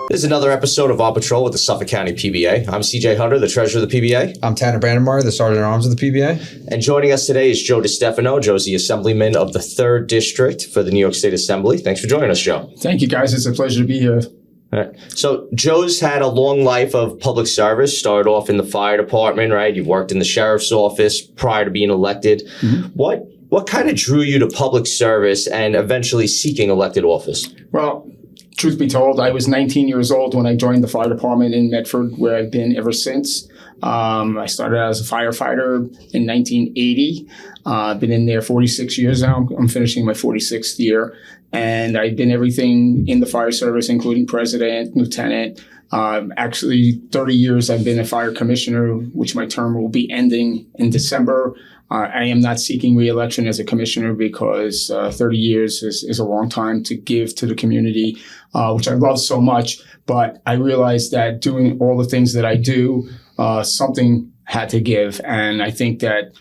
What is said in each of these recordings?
This is another episode of All Patrol with the Suffolk County PBA. I'm CJ Hunter, the treasurer of the PBA. I'm Tanner Brandenmeyer, the sergeant at arms of the PBA. And joining us today is Joe DeStefano. Joe's the Assemblyman of the 3rd District for the New York State Assembly. Thanks for joining us, Joe. Thank you, guys. It's a pleasure to be here. All right. So Joe's had a long life of public service, started off in the fire department, right? You've worked in the sheriff's office prior to being elected. Mm-hmm. What kind of drew you to public service and eventually seeking elected office? Well, truth be told, I was 19 years old when I joined the fire department in Medford, where I've been ever since. I started out as a firefighter in 1980. I've been in there 46 years now. I'm finishing my 46th year. And I've been everything in the fire service, including president, lieutenant. Actually, 30 years I've been a fire commissioner, which my term will be ending in December. I am not seeking re-election as a commissioner because 30 years is a long time to give to the community, which I love so much. But I realized that doing all the things that I do, something had to give. And I think that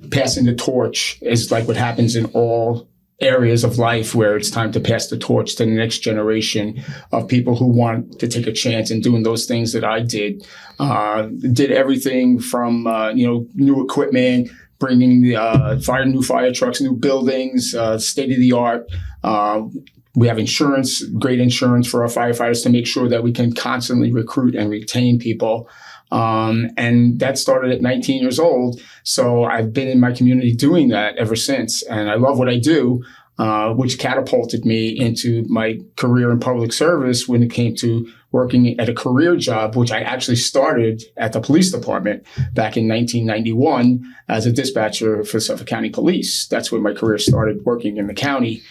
passing the torch is like what happens in all areas of life, where it's time to pass the torch to the next generation of people who want to take a chance in doing those things that I did. Did everything from, new equipment, bringing the new fire trucks, new buildings, state of the art. We have insurance, great insurance for our firefighters to make sure that we can constantly recruit and retain people. And that started at 19 years old. So I've been in my community doing that ever since. And I love what I do, which catapulted me into my career in public service when it came to working at a career job, which I actually started at the police department back in 1991 as a dispatcher for Suffolk County Police. That's when my career started, working in the county.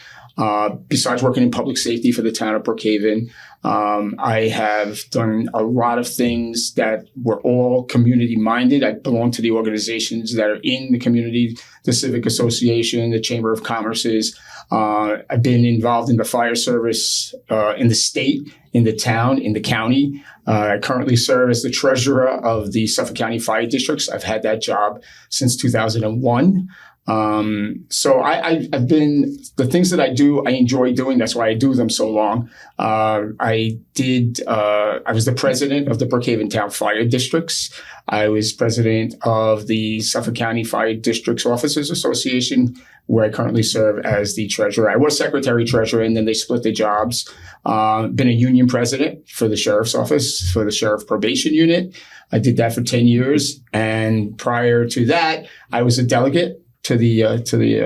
Besides working in public safety for the town of Brookhaven, I have done a lot of things that were all community minded. I belong to the organizations that are in the community, the Civic Association, the Chamber of Commerce's. I've been involved in the fire service in the state, in the town, in the county. I currently serve as the treasurer of the Suffolk County Fire Districts. I've had that job since 2001. So I've been, the things that I do, I enjoy doing. That's why I do them so long. I was the president of the Brookhaven Town Fire Districts. I was president of the Suffolk County Fire Districts Officers Association, where I currently serve as the treasurer. I was secretary treasurer, and then they split the jobs. Been a union president for the sheriff's office, for the sheriff probation unit. I did that for 10 years. And prior to that, I was a delegate to the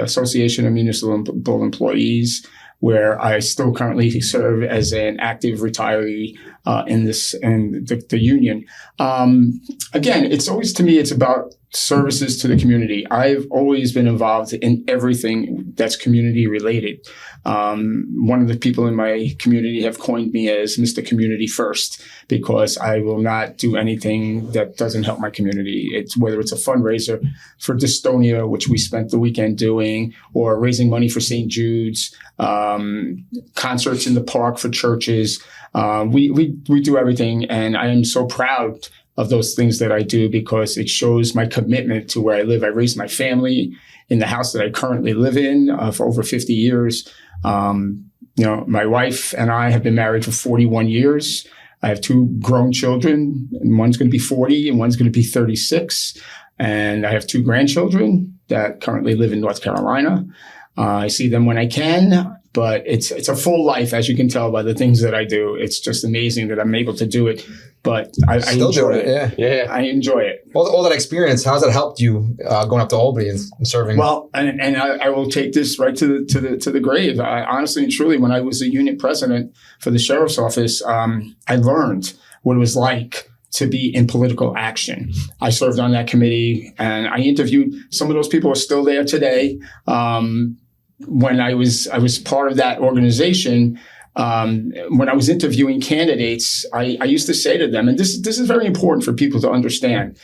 Association of Municipal Employees, where I still currently serve as an active retiree in the union. Again, it's always, to me, it's about services to the community. I've always been involved in everything that's community related. One of the people in my community have coined me as Mr. Community First, because I will not do anything that doesn't help my community. It's whether it's a fundraiser for dystonia, which we spent the weekend doing, or raising money for St. Jude's, concerts in the park for churches. We do everything, and I am so proud of those things that I do, because it shows my commitment to where I live. I raised my family in the house that I currently live in for over 50 years. My wife and I have been married for 41 years. I have 2 grown children, and one's going to be 40 and one's going to be 36. And I have 2 grandchildren that currently live in North Carolina. I see them when I can, but it's a full life, as you can tell by the things that I do. It's just amazing that I'm able to do it, but I enjoy it. Yeah, I enjoy it. All that experience, how's that helped you going up to Albany and serving? Well, and I will take this right to the grave. I honestly and truly, when I was a unit president for the sheriff's office, I learned what it was like to be in political action. I served on that committee, and I interviewed some of those people who are still there today. When I was part of that organization, when I was interviewing candidates, I used to say to them, and this is very important for people to understand,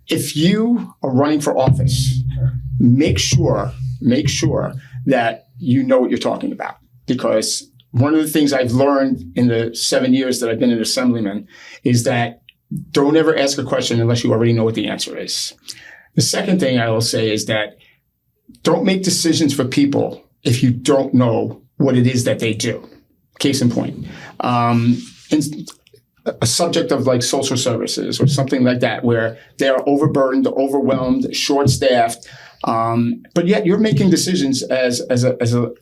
if you are running for office, make sure that you know what you're talking about. Because one of the things I've learned in the 7 years that I've been an assemblyman is that don't ever ask a question unless you already know what the answer is. The second thing I will say is that don't make decisions for people if you don't know what it is that they do. case in point. In a subject of like social services or something like that, where they're overburdened, overwhelmed, short-staffed, but yet you're making decisions as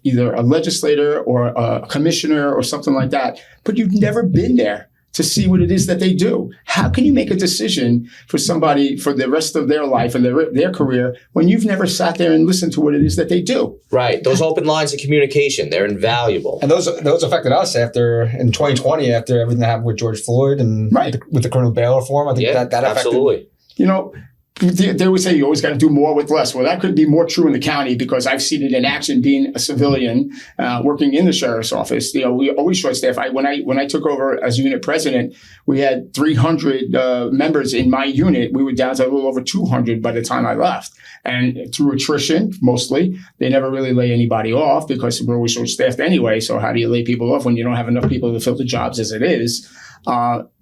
either a legislator or a commissioner or something like that, but you've never been there to see what it is that they do. How can you make a decision for somebody for the rest of their life and their career when you've never sat there and listened to what it is that they do? Right. Those open lines of communication, they're invaluable. And those affected us in 2020, after everything that happened with George Floyd and with the criminal bail reform. I think that affected. Absolutely. You know, they always say you always got to do more with less. Well, that could be more true in the county because I've seen it in action being a civilian working in the sheriff's office. You know, we always short staff. When I took over as unit president, we had 300 members in my unit. We were down to a little over 200 by the time I left. And through attrition, mostly, they never really lay anybody off because we're always short staffed anyway. So how do you lay people off when you don't have enough people to fill the jobs as it is?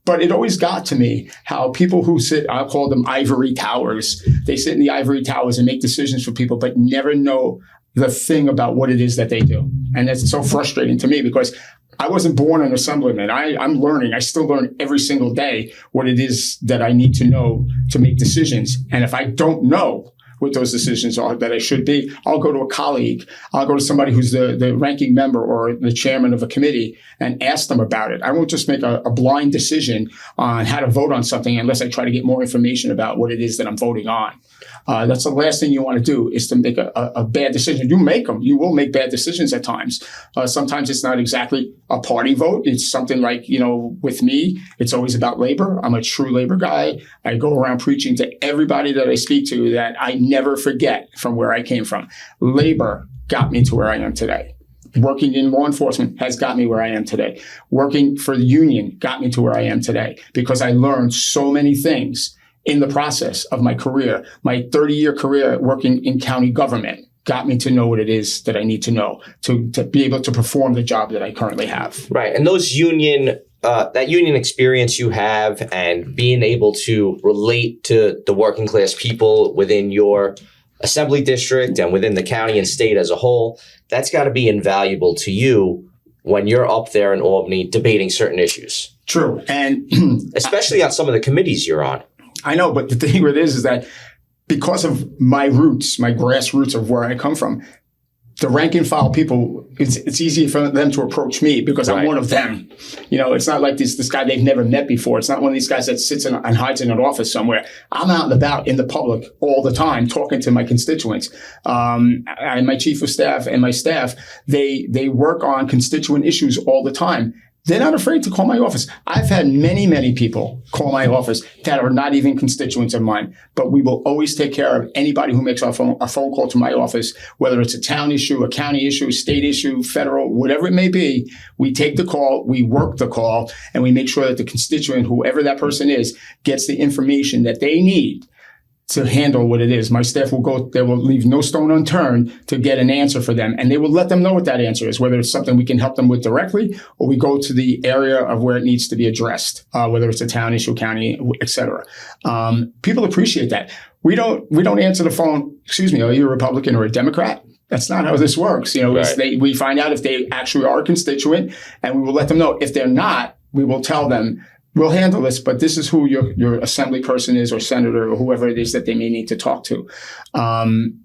But it always got to me how people who sit, I'll call them ivory towers, they sit in the ivory towers and make decisions for people, but never know the thing about what it is that they do. And that's so frustrating to me because I wasn't born an assemblyman. I'm learning. I still learn every single day what it is that I need to know to make decisions. And if I don't know what those decisions are that I should be, I'll go to a colleague. I'll go to somebody who's the ranking member or the chairman of a committee and ask them about it. I won't just make a blind decision on how to vote on something unless I try to get more information about what it is that I'm voting on. That's the last thing you want to do is to make a bad decision. You make them. You will make bad decisions at times. Sometimes it's not exactly a party vote. It's something like, you know, with me, it's always about labor. I'm a true labor guy. I go around preaching to everybody that I speak to that I never forget from where I came from. Labor got me to where I am today. Working in law enforcement has got me where I am today. Working for the union got me to where I am today because I learned so many things in the process of my career. My 30-year career working in county government got me to know what it is that I need to know to be able to perform the job that I currently have. Right. And those that union experience you have and being able to relate to the working class people within your assembly district and within the county and state as a whole, that's got to be invaluable to you when you're up there in Albany debating certain issues. True. And especially on some of the committees you're on. I know, but the thing with it is that because of my roots, my grassroots of where I come from, the rank and file people, it's easy for them to approach me because I'm one of them. You know, it's not like this guy they've never met before. It's not one of these guys that sits and hides in an office somewhere. I'm out and about in the public all the time talking to my constituents. And my chief of staff and my staff, they work on constituent issues all the time. They're not afraid to call my office. I've had many, many people call my office that are not even constituents of mine, but we will always take care of anybody who makes a phone call to my office, whether it's a town issue, a county issue, state issue, federal, whatever it may be. We take the call, we work the call, and we make sure that the constituent, whoever that person is, gets the information that they need to handle what it is. My staff will go, they will leave no stone unturned to get an answer for them. And they will let them know what that answer is, whether it's something we can help them with directly, or we go to the area of where it needs to be addressed, whether it's a town issue, county, et cetera. People appreciate that. We don't answer the phone, excuse me, are you a Republican or a Democrat? That's not how this works. You know, we find out if they actually are a constituent, and we will let them know. If they're not, we will tell them, we'll handle this, but this is who your assembly person is or senator or whoever it is that they may need to talk to.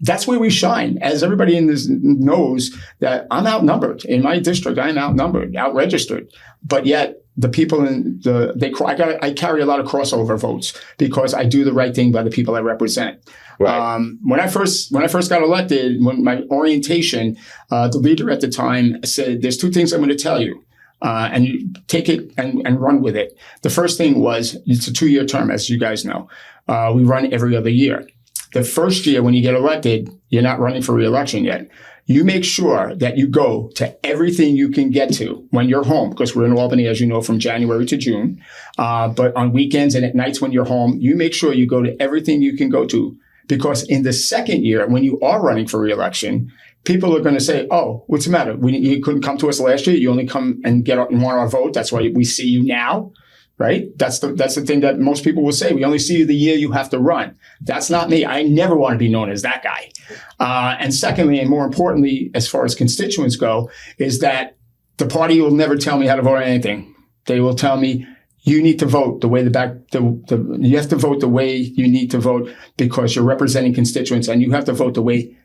That's where we shine. As everybody in this knows that I'm outnumbered. In my district, I'm outnumbered, out-registered. But yet the people I carry a lot of crossover votes because I do the right thing by the people I represent. Right. When I first got elected, when my orientation, the leader at the time said, there's two things I'm going to tell you. And you take it and run with it. The first thing was, it's a 2-year term, as you guys know. We run every other year. The first year, when you get elected, you're not running for re-election yet. You make sure that you go to everything you can get to when you're home, because we're in Albany, as you know, from January to June. But on weekends and at nights when you're home, you make sure you go to everything you can go to. Because in the second year, when you are running for re-election, people are going to say, oh, what's the matter? You couldn't come to us last year. You only come and want our vote. That's why we see you now, right? That's the thing that most people will say. We only see you the year you have to run. That's not me. I never want to be known as that guy. And secondly, and more importantly, as far as constituents go, is that the party will never tell me how to vote on anything. They will tell me, you need to vote the way you have to vote the way you need to vote because you're representing constituents, and you have to vote the way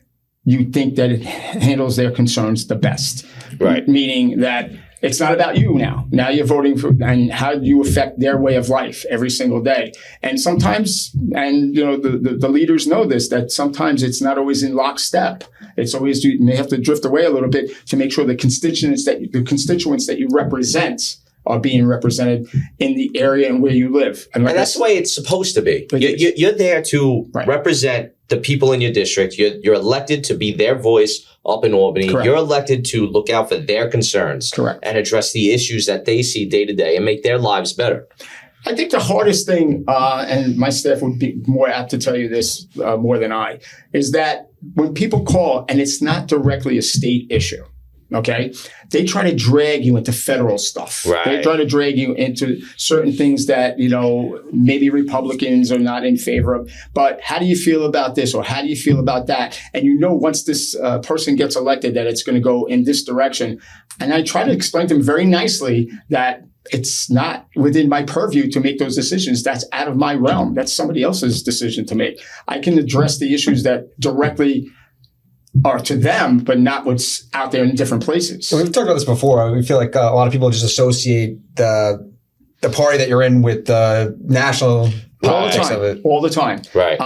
you think that it handles their concerns the best. Right. Meaning that it's not about you now. Now you're voting for, and how do you affect their way of life every single day? And sometimes, and you know, the leaders know this, that sometimes it's not always in lockstep. It's always, you may have to drift away a little bit to make sure the constituents that you represent are being represented in the area and where you live. And that's the way it's supposed to be. You're there to represent the people in your district. You're elected to be their voice up in Albany. Correct. You're elected to look out for their concerns. Correct. And address the issues that they see day to day and make their lives better. I think the hardest thing, and my staff would be more apt to tell you this more than I, is that when people call and it's not directly a state issue, okay, they try to drag you into federal stuff. Right. They try to drag you into certain things that, you know, maybe Republicans are not in favor of. But how do you feel about this, or how do you feel about that? And you know, once this person gets elected, that it's going to go in this direction. And I try to explain to them very nicely that it's not within my purview to make those decisions. That's out of my realm. That's somebody else's decision to make. I can address the issues that directly are to them, but not what's out there in different places. So we've talked about this before. We feel like a lot of people just associate the party that you're in with the national politics of it. All the time. Right.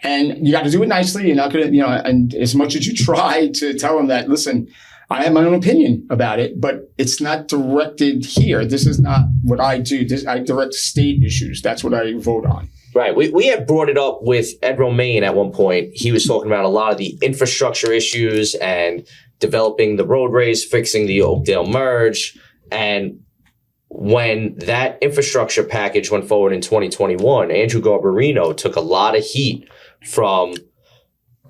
And you got to do it nicely. You're not going to, you know, and as much as you try to tell them that, listen, I have my own opinion about it, but it's not directed here. This is not what I do. I direct state issues. That's what I vote on. Right. We had brought it up with Ed Romaine at one point. He was talking about a lot of the infrastructure issues and developing the roadways, fixing the Oakdale merge. And when that infrastructure package went forward in 2021, Andrew Garbarino took a lot of heat from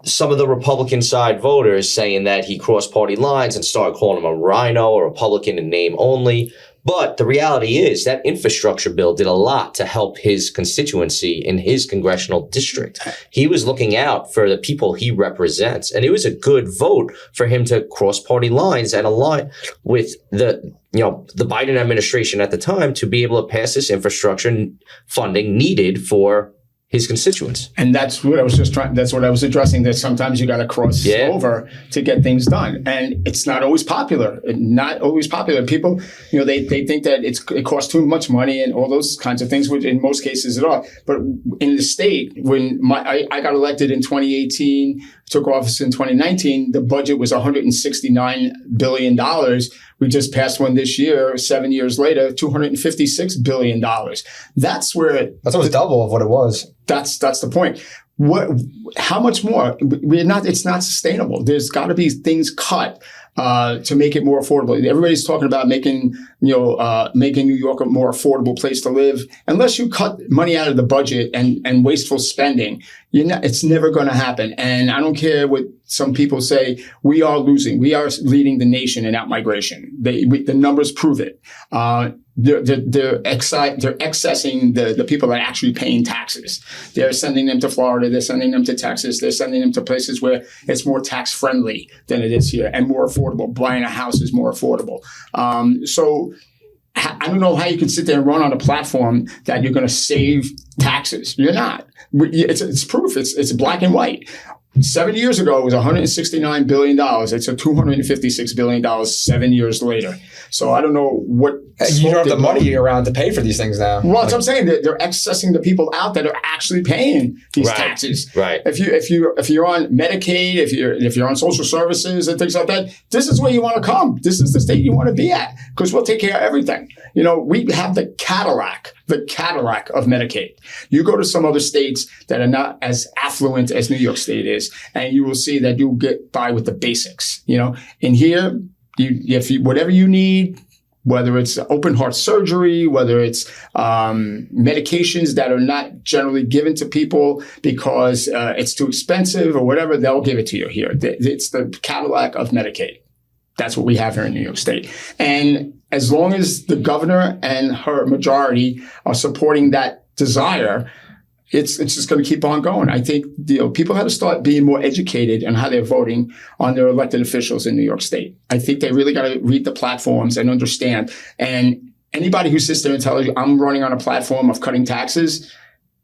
some of the Republican side voters, saying that he crossed party lines and started calling him a rhino, a Republican in name only. But the reality is that infrastructure bill did a lot to help his constituency in his congressional district. He was looking out for the people he represents, and it was a good vote for him to cross party lines and align with the Biden administration at the time to be able to pass this infrastructure funding needed for his constituents. And that's what I was that's what I was addressing, that sometimes you got to cross over to get things done. And it's not always popular. People, you know, they think that it costs too much money and all those kinds of things, which in most cases it are. But in the state, when I got elected in 2018, took office in 2019, the budget was $169 billion. We just passed one this year, 7 years later, $256 billion. That's almost double of what it was. That's the point. How much more? It's not sustainable. There's got to be things cut to make it more affordable. Everybody's talking about making New York a more affordable place to live. Unless you cut money out of the budget and wasteful spending, it's never going to happen. And I don't care what some people say. We are losing. We are leading the nation in outmigration. The numbers prove it. They're accessing the people that are actually paying taxes. They're sending them to Florida. They're sending them to Texas. They're sending them to places where it's more tax friendly than it is here and more affordable. Buying a house is more affordable. So I don't know how you can sit there and run on a platform that you're going to save taxes. You're not. It's proof. It's black and white. 7 years ago, it was $169 billion. It's a $256 billion 7 years later. So I don't know what. You don't have the money around to pay for these things now. Well, that's what I'm saying. They're accessing the people out that are actually paying these taxes. Right. If you're on Medicaid, if you're on social services and things like that, this is where you want to come. This is the state you want to be at, because we'll take care of everything. You know, we have the Cadillac of Medicaid. You go to some other states that are not as affluent as New York State is, and you will see that you'll get by with the basics. You know, in here, whatever you need, whether it's open heart surgery, whether it's medications that are not generally given to people because it's too expensive or whatever, they'll give it to you here. It's the Cadillac of Medicaid. That's what we have here in New York State. And as long as the governor and her majority are supporting that desire, it's just going to keep on going. I think people have to start being more educated on how they're voting on their elected officials in New York State. I think they really got to read the platforms and understand. And anybody who sits there and tells you I'm running on a platform of cutting taxes,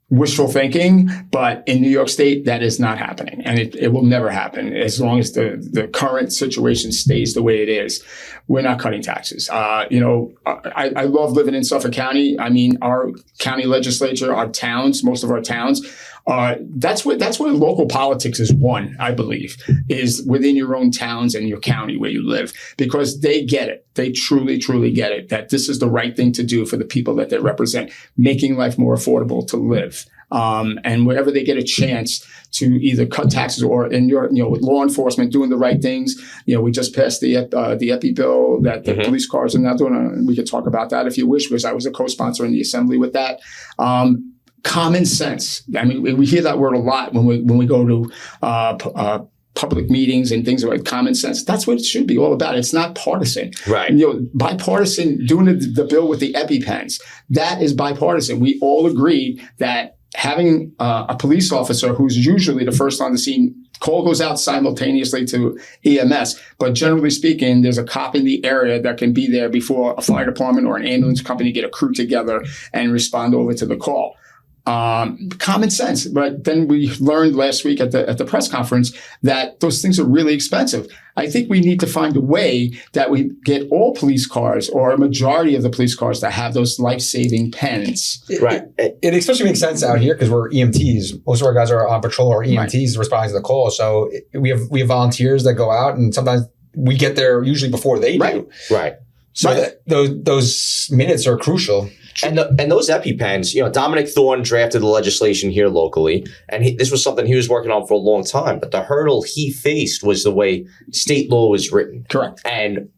wishful thinking, but in New York State, that is not happening. And it will never happen as long as the current situation stays the way it is. We're not cutting taxes. I love living in Suffolk County. I mean, our county legislature, our towns, most of our towns, that's where local politics is won, I believe, is within your own towns and your county where you live, because they get it. They truly, truly get it, that this is the right thing to do for the people that they represent, making life more affordable to live. And wherever they get a chance to either cut taxes or with law enforcement doing the right things. We just passed the EPI bill that the police cars are now doing. We could talk about that if you wish, because I was a co-sponsor in the assembly with that. Common sense. I mean, we hear that word a lot when we go to public meetings and things like common sense. That's what it should be all about. It's not partisan. Right. Bipartisan, doing the bill with the EpiPens, that is bipartisan. We all agree that having a police officer who's usually the first on the scene, call goes out simultaneously to EMS. But generally speaking, there's a cop in the area that can be there before a fire department or an ambulance company get a crew together and respond over to the call. Common sense. But then we learned last week at the press conference that those things are really expensive. I think we need to find a way that we get all police cars or a majority of the police cars to have those life-saving pens. Right. It especially makes sense out here because we're EMTs. Most of our guys are on patrol or EMTs responding to the call. So we have volunteers that go out, and sometimes we get there usually before they do. Right. So those minutes are crucial. And those EpiPens, Dominic Thorne drafted the legislation here locally, and this was something he was working on for a long time. But the hurdle he faced was the way state law was written. Correct. And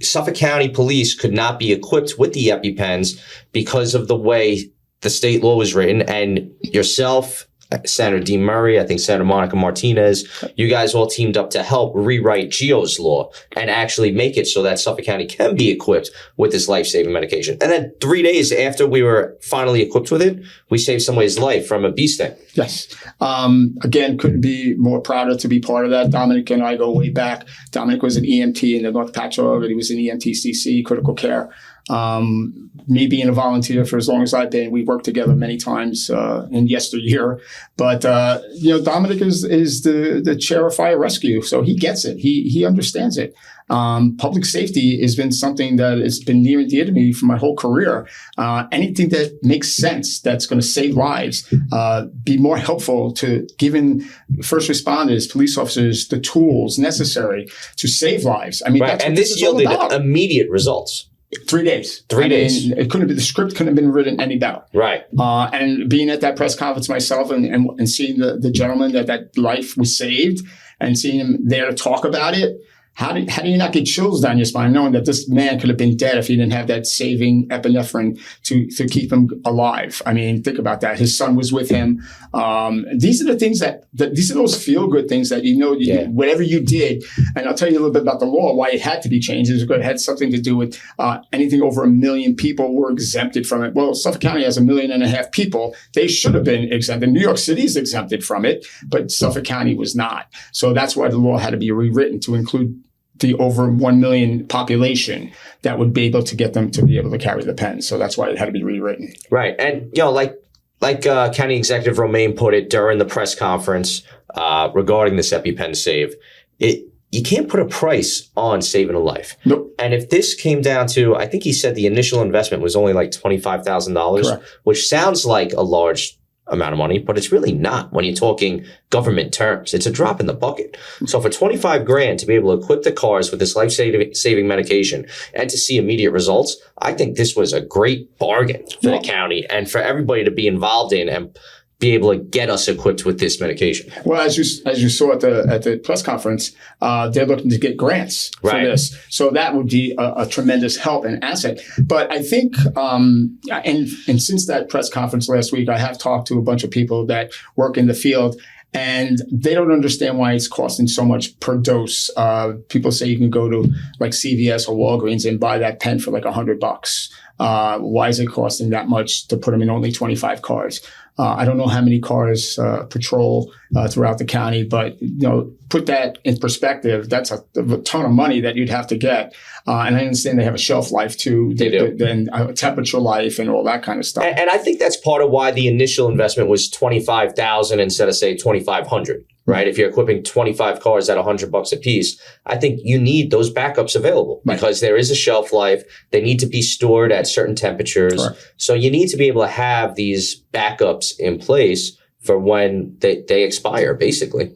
Suffolk County Police could not be equipped with the EpiPens because of the way the state law was written. And yourself, Senator Dean Murray, I think Senator Monica Martinez, you guys all teamed up to help rewrite Gio's law and actually make it so that Suffolk County can be equipped with this life-saving medication. And then 3 days after we were finally equipped with it, we saved somebody's life from a bee sting. Yes. Again, couldn't be more prouder to be part of that. Dominic and I go way back. Dominic was an EMT in the North Patchogue, and he was in EMTCC, critical care. Me being a volunteer for as long as I've been, we worked together many times in yesteryear. But Dominic is the chair of fire rescue, so he gets it. He understands it. Public safety has been something that has been near and dear to me for my whole career. Anything that makes sense, that's going to save lives, be more helpful to giving first responders, police officers, the tools necessary to save lives. I mean, right. That's what and this yielded immediate results. 3 days. 3 days. It couldn't be, the script couldn't have been written any better. Right. And being at that press conference myself and seeing the gentleman that life was saved and seeing him there to talk about it. How do you not get chills down your spine knowing that this man could have been dead if he didn't have that saving epinephrine to keep him alive? I mean, think about that. His son was with him. These are the things these are those feel-good things that whatever you did. And I'll tell you a little bit about the law, why it had to be changed. It had something to do with anything over 1 million people were exempted from it. Well, Suffolk County has 1.5 million people. They should have been exempted. New York City is exempted from it, but Suffolk County was not. So that's why the law had to be rewritten to include the over 1 million population that would be able to get them to be able to carry the pen. So that's why it had to be rewritten. Right. And, like County Executive Romaine put it during the press conference regarding this EpiPen save, you can't put a price on saving a life. Nope. And if this came down to, I think he said the initial investment was only like $25,000, which sounds like a large amount of money, but it's really not when you're talking government terms. It's a drop in the bucket. So for $25,000 to be able to equip the cars with this life-saving medication and to see immediate results, I think this was a great bargain for the county and for everybody to be involved in and be able to get us equipped with this medication. Well, as you saw at the press conference, they're looking to get grants for this, so that would be a tremendous help and asset. But I think, and since that press conference last week, I have talked to a bunch of people that work in the field, and they don't understand why it's costing so much per dose. People say you can go to like CVS or Walgreens and buy that pen for like $100. Why is it costing that much to put them in only 25 cars? I don't know how many cars patrol throughout the county, but put that in perspective. That's a ton of money that you'd have to get. And I understand they have a shelf life too, They do. and temperature life and all that kind of stuff. And I think that's part of why the initial investment was $25,000 instead of say $2,500. Right. If you're equipping 25 cars at $100 a piece, I think you need those backups available because there is a shelf life. They need to be stored at certain temperatures. Correct. So you need to be able to have these backups in place for when they expire, basically.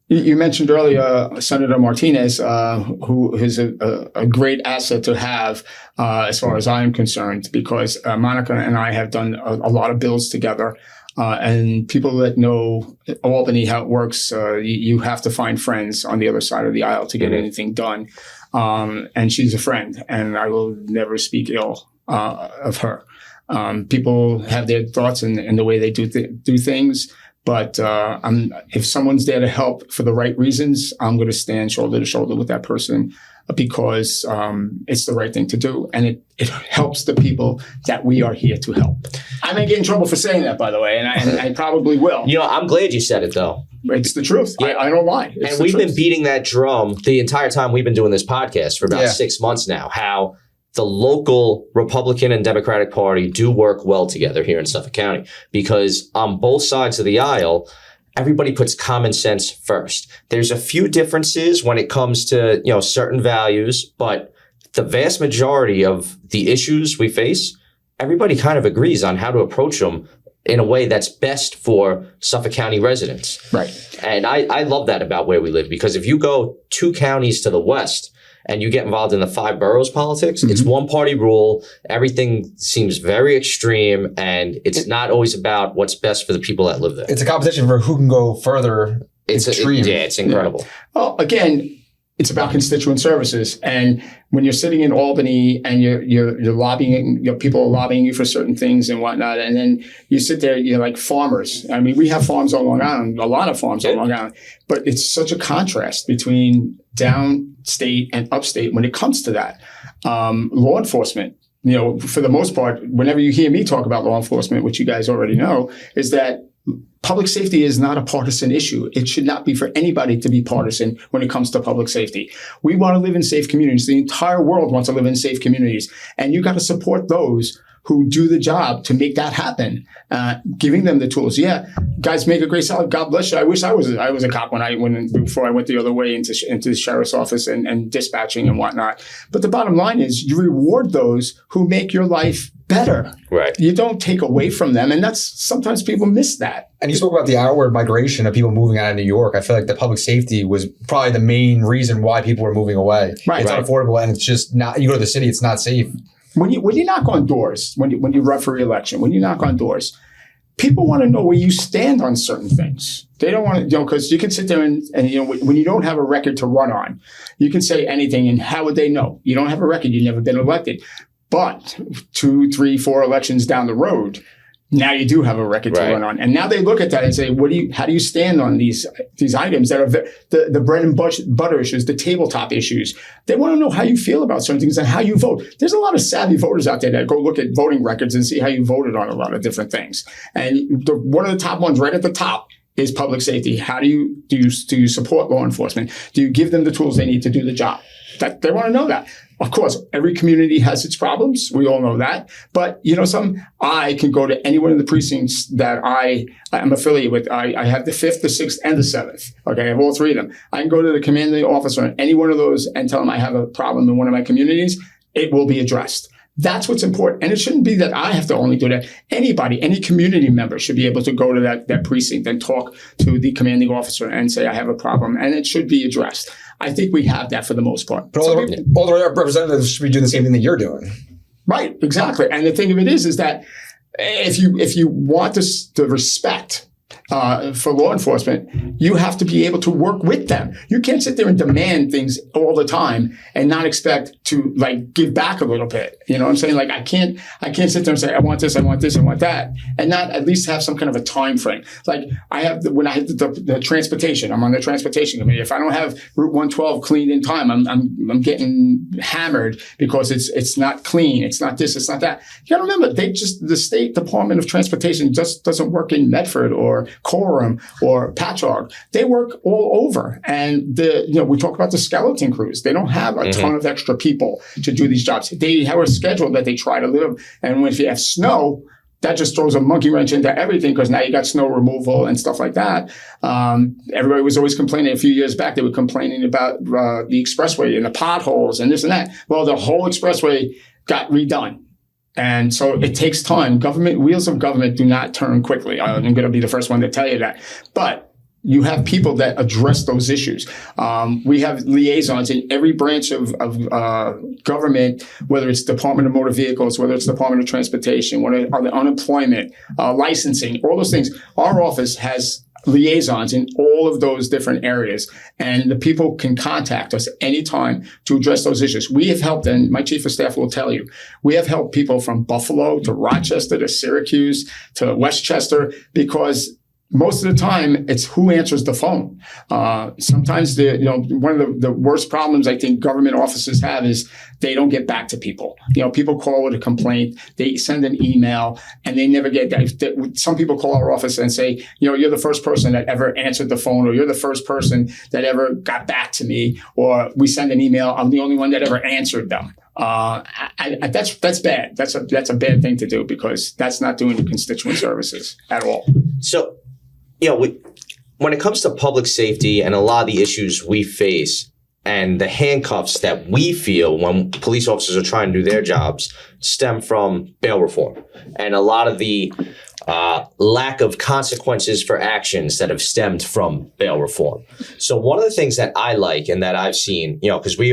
You mentioned earlier Senator Martinez, who is a great asset to have as far as I am concerned, because Monica and I have done a lot of bills together. And people that know Albany, how it works, you have to find friends on the other side of the aisle to get anything done. And she's a friend, and I will never speak ill of her. People have their thoughts in the way they do things. But if someone's there to help for the right reasons, I'm going to stand shoulder to shoulder with that person because it's the right thing to do. And it helps the people that we are here to help. I may get in trouble for saying that, by the way, and I probably will. I'm glad you said it, though. It's the truth. Yeah. I don't lie. And we've been beating that drum the entire time we've been doing this podcast for about 6 months now, how the local Republican and Democratic Party do work well together here in Suffolk County, because on both sides of the aisle, everybody puts common sense first. There's a few differences when it comes to, certain values, but the vast majority of the issues we face, everybody kind of agrees on how to approach them in a way that's best for Suffolk County residents. Right. And I love that about where we live, because if you go 2 counties to the west and you get involved in the 5 boroughs politics, it's one party rule. Everything seems very extreme, and it's not always about what's best for the people that live there. It's a competition for who can go further extreme. It's incredible. Yeah. Well, again, it's about constituent services. And when you're sitting in Albany and you're lobbying, people are lobbying you for certain things and whatnot, and then you sit there, you're like farmers. I mean, we have farms on Long Island, a lot of farms on Long Island, but it's such a contrast between downstate and upstate when it comes to that. Law enforcement, for the most part, whenever you hear me talk about law enforcement, which you guys already know, is that public safety is not a partisan issue. It should not be for anybody to be partisan when it comes to public safety. We want to live in safe communities. The entire world wants to live in safe communities. And you got to support those who do the job to make that happen, giving them the tools. Yeah, guys make a great salad. God bless you. I wish I was a cop before I went the other way into the sheriff's office and dispatching and whatnot. But the bottom line is you reward those who make your life better. Right. You don't take away from them. And that's sometimes people miss that. And you spoke about the outward migration of people moving out of New York. I feel like the public safety was probably the main reason why people were moving away. Right. It's unaffordable, and it's just not, you go to the city, it's not safe. When you knock on doors, when you run for re-election, when you knock on doors, people want to know where you stand on certain things. They don't want to, because you can sit there and when you don't have a record to run on, you can say anything, and how would they know? You don't have a record. You've never been elected. But 2, 3, 4 elections down the road, now you do have a record to run on. And now they look at that and say, how do you stand on these items that are the bread and butter issues, the tabletop issues? They want to know how you feel about certain things and how you vote. There's a lot of savvy voters out there that go look at voting records and see how you voted on a lot of different things. And one of the top ones right at the top is public safety. How do you support law enforcement? Do you give them the tools they need to do the job? That they want to know that. Of course, every community has its problems. We all know that. But, I can go to any one of the precincts that I am affiliated with. I have the 5th, the 6th, and the 7th. Okay, I have all 3 of them. I can go to the commanding officer on any one of those and tell them I have a problem in one of my communities. It will be addressed. That's what's important. And it shouldn't be that I have to only do that. Anybody, any community member should be able to go to that precinct and talk to the commanding officer and say, I have a problem, and it should be addressed. I think we have that for the most part. But all the representatives should be doing the same thing that you're doing. Right, exactly. And the thing of it is that if you want the respect for law enforcement, you have to be able to work with them. You can't sit there and demand things all the time and not expect to like give back a little bit. You know what I'm saying? Like I can't sit there and say, I want this, I want this, I want that, and not at least have some kind of a time frame. Like when I have the transportation, I'm on the transportation committee. If I don't have Route 112 cleaned in time, I'm getting hammered because it's not clean. It's not this, it's not that. You gotta remember, the State Department of Transportation just doesn't work in Medford or Coram or Patchogue. They work all over. And we talk about the skeleton crews. They don't have a ton of extra people to do these jobs. They have a schedule that they try to live. And if you have snow, that just throws a monkey wrench into everything because now you got snow removal and stuff like that. Everybody was always complaining a few years back. They were complaining about the expressway and the potholes and this and that. Well, the whole expressway got redone. And so it takes time. Wheels of government do not turn quickly. I'm going to be the first one to tell you that. But you have people that address those issues. We have liaisons in every branch of government, whether it's Department of Motor Vehicles, whether it's Department of Transportation, whether the unemployment, licensing, all those things. Our office has liaisons in all of those different areas, and the people can contact us anytime to address those issues. We have helped, and my chief of staff will tell you, we have helped people from Buffalo to Rochester to Syracuse to Westchester, because most of the time, it's who answers the phone. Sometimes one of the worst problems I think government offices have is they don't get back to people. People call with a complaint, they send an email, and they never get that. Some people call our office and say, you're the first person that ever answered the phone, or you're the first person that ever got back to me, or we send an email, I'm the only one that ever answered them. That's bad. That's a bad thing to do, because that's not doing your constituent services at all. So, when it comes to public safety and a lot of the issues we face and the handcuffs that we feel when police officers are trying to do their jobs stem from bail reform and a lot of the lack of consequences for actions that have stemmed from bail reform. So one of the things that I like and that I've seen, because we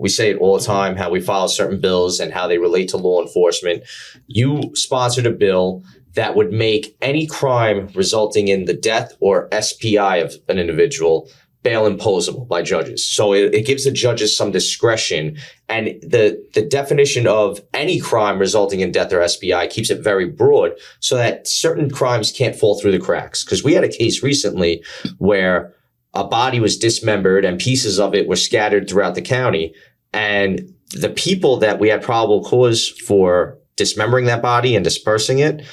say it all the time, how we follow certain bills and how they relate to law enforcement. You sponsored a bill that would make any crime resulting in the death or SPI of an individual bail imposable by judges. So it gives the judges some discretion, and the definition of any crime resulting in death or SPI keeps it very broad so that certain crimes can't fall through the cracks. Because we had a case recently where a body was dismembered and pieces of it were scattered throughout the county, and the people that we had probable cause for dismembering that body and dispersing it,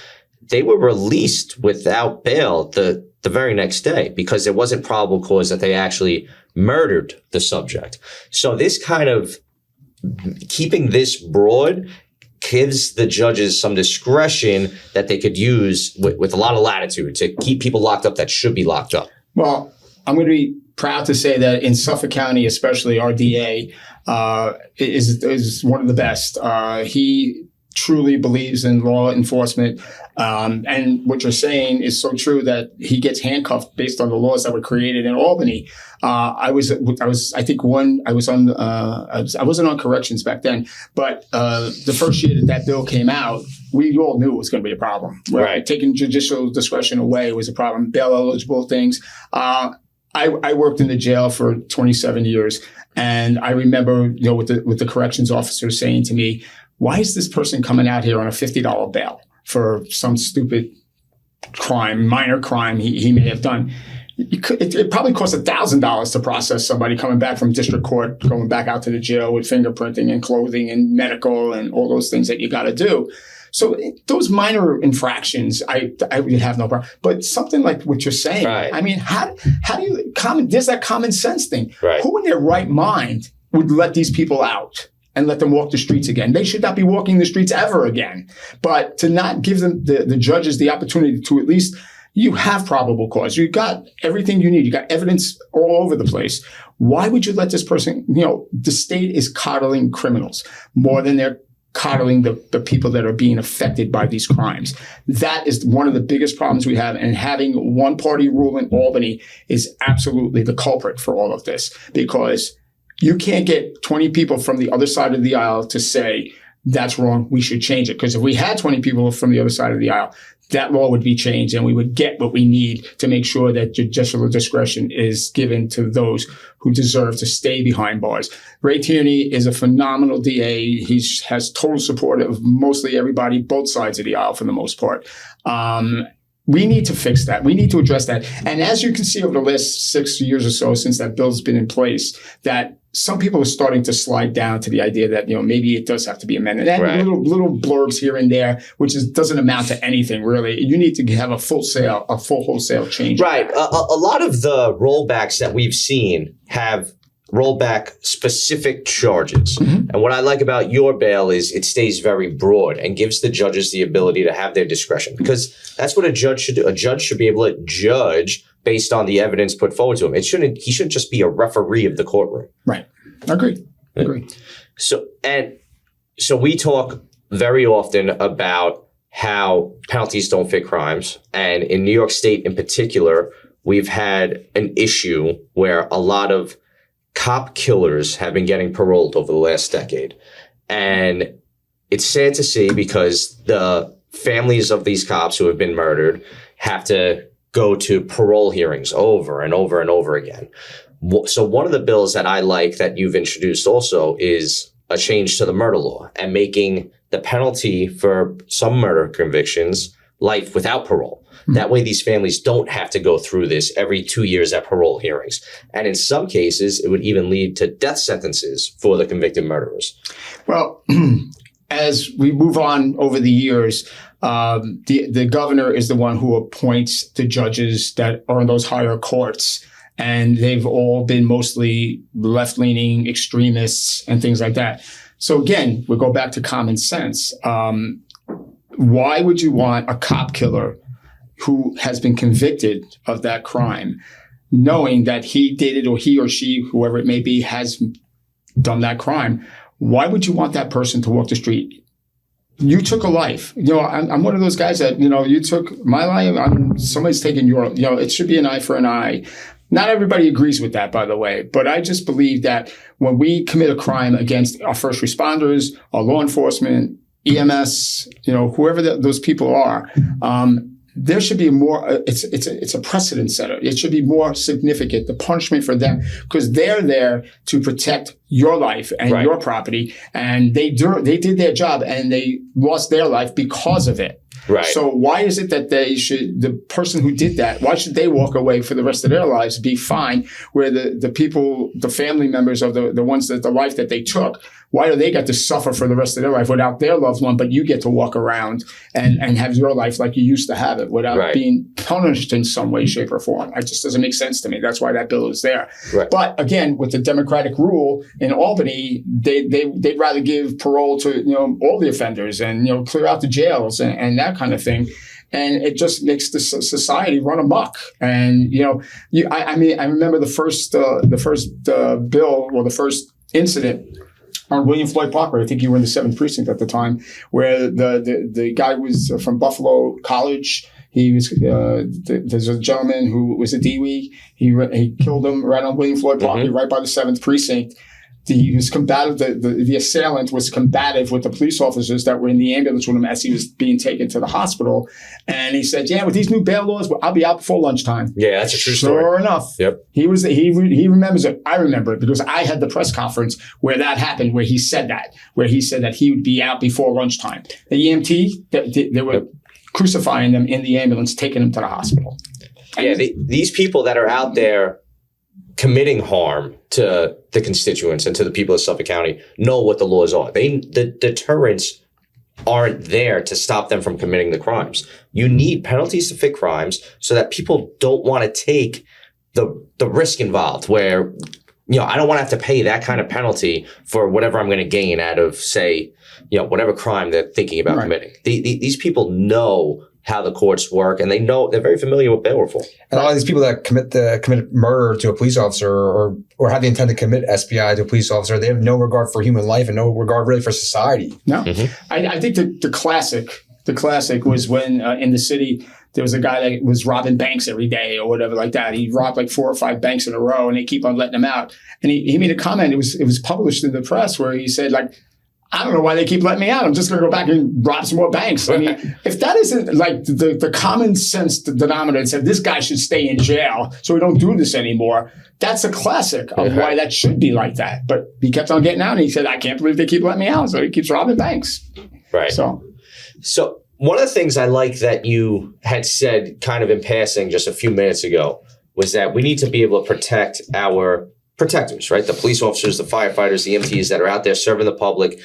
they were released without bail the very next day because there wasn't probable cause that they actually murdered the subject. So this kind of keeping this broad gives the judges some discretion that they could use with a lot of latitude to keep people locked up that should be locked up. Well, I'm going to be proud to say that in Suffolk County, especially, our DA is one of the best. He truly believes in law enforcement. And what you're saying is so true, that he gets handcuffed based on the laws that were created in Albany. I wasn't on corrections back then, but the first year that bill came out, we all knew it was going to be a problem. Right. Taking judicial discretion away was a problem. Bail eligible things. I worked in the jail for 27 years, and I remember, with the corrections officer saying to me, "Why is this person coming out here on a $50 bail for some stupid crime, minor crime he may have done?" It probably costs $1,000 to process somebody coming back from district court, going back out to the jail with fingerprinting and clothing and medical and all those things that you got to do. So those minor infractions, I would have no problem. But something like what you're saying, right. I mean, how do you there's that common sense thing. Right. Who in their right mind would let these people out and let them walk the streets again? They should not be walking the streets ever again. But to not give them the judges the opportunity to at least, you have probable cause. You got everything you need. You got evidence all over the place. Why would you let this person, the state is coddling criminals more than they're coddling the people that are being affected by these crimes. That is one of the biggest problems we have. And having one party rule in Albany is absolutely the culprit for all of this, because you can't get 20 people from the other side of the aisle to say that's wrong. We should change it. Because if we had 20 people from the other side of the aisle, that law would be changed and we would get what we need to make sure that judicial discretion is given to those who deserve to stay behind bars. Ray Tierney is a phenomenal DA. He has total support of mostly everybody, both sides of the aisle for the most part. We need to fix that. We need to address that. And as you can see over the last 6 years or so since that bill's been in place, that some people are starting to slide down to the idea that, maybe it does have to be amended. And right. little blurbs here and there, which doesn't amount to anything really. You need to have a full wholesale change. Right. A lot of the rollbacks that we've seen have rollback specific charges. Mm-hmm. And what I like about your bail is it stays very broad and gives the judges the ability to have their discretion, because that's what a judge should do. A judge should be able to judge based on the evidence put forward to him. He shouldn't just be a referee of the courtroom. Right. Agree. So we talk very often about how penalties don't fit crimes. And in New York State in particular, we've had an issue where a lot of cop killers have been getting paroled over the last decade. And it's sad to see, because the families of these cops who have been murdered have to go to parole hearings over and over and over again. So one of the bills that I like that you've introduced also is a change to the murder law and making the penalty for some murder convictions life without parole. That way, these families don't have to go through this every 2 years at parole hearings. And in some cases, it would even lead to death sentences for the convicted murderers. Well, as we move on over the years, the governor is the one who appoints the judges that are in those higher courts. And they've all been mostly left-leaning extremists and things like that. So again, we go back to common sense. Why would you want a cop killer who has been convicted of that crime, knowing that he did it, or he or she, whoever it may be, has done that crime? Why would you want that person to walk the street? You took a life. I'm one of those guys that, you took my life. Somebody's taking your, it should be an eye for an eye. Not everybody agrees with that, by the way, but I just believe that when we commit a crime against our first responders, our law enforcement, EMS, whoever those people are, there should be more. It's a precedent setter. It should be more significant, the punishment for them, because they're there to protect your life and right. your property, and they did their job and they lost their life because of it. Right. So why is it that the person who did that, why should they walk away for the rest of their lives, be fine, where the people, the family members of the ones that the life that they took, why do they get to suffer for the rest of their life without their loved one, but you get to walk around and have your life like you used to have it without right. being punished in some way, shape, or form? It just doesn't make sense to me. That's why that bill is there. Right. But again, with the Democratic rule in Albany, they'd rather give parole to all the offenders and clear out the jails and that kind of thing. And it just makes the society run amok. And I remember the first bill, or the first incident on William Floyd Parkway. I think you were in the 7th precinct at the time, where the guy was from Buffalo College. He was there's a gentleman who was a DWI. He killed him right on William Floyd Parkway, right by the 7th precinct. He was combative. The assailant was combative with the police officers that were in the ambulance with him as he was being taken to the hospital. And he said, "Yeah, with these new bail laws, I'll be out before lunchtime." Yeah, that's a true story. Sure enough. Yep. He remembers it. I remember it because I had the press conference where that happened, where he said that he would be out before lunchtime. The EMT, they were crucifying them in the ambulance, taking them to the hospital. Yeah, these people that are out there committing harm to the constituents and to the people of Suffolk County know what the laws are. The deterrents aren't there to stop them from committing the crimes. You need penalties to fit crimes so that people don't want to take the risk involved, where I don't want to have to pay that kind of penalty for whatever I'm going to gain out of, say, whatever crime they're thinking about committing. These people know how the courts work, and they're very familiar with bail reform. And a lot of these people that commit murder to a police officer or have the intent to commit SBI to a police officer, they have no regard for human life and no regard really for society. No, I think the classic was when in the city there was a guy that was robbing banks every day or whatever like that. He robbed like 4 or 5 banks in a row, and they keep on letting him out. And he made a comment. It was published in the press where he said, like, I don't know why they keep letting me out. I'm just going to go back and rob some more banks. I mean, if that isn't like the common sense denominator that said this guy should stay in jail so we don't do this anymore, that's a classic of why that should be like that. But he kept on getting out and he said, I can't believe they keep letting me out. So he keeps robbing banks. Right. So one of the things I like that you had said kind of in passing just a few minutes ago was that we need to be able to protect our protectors, right? The police officers, the firefighters, the EMTs that are out there serving the public,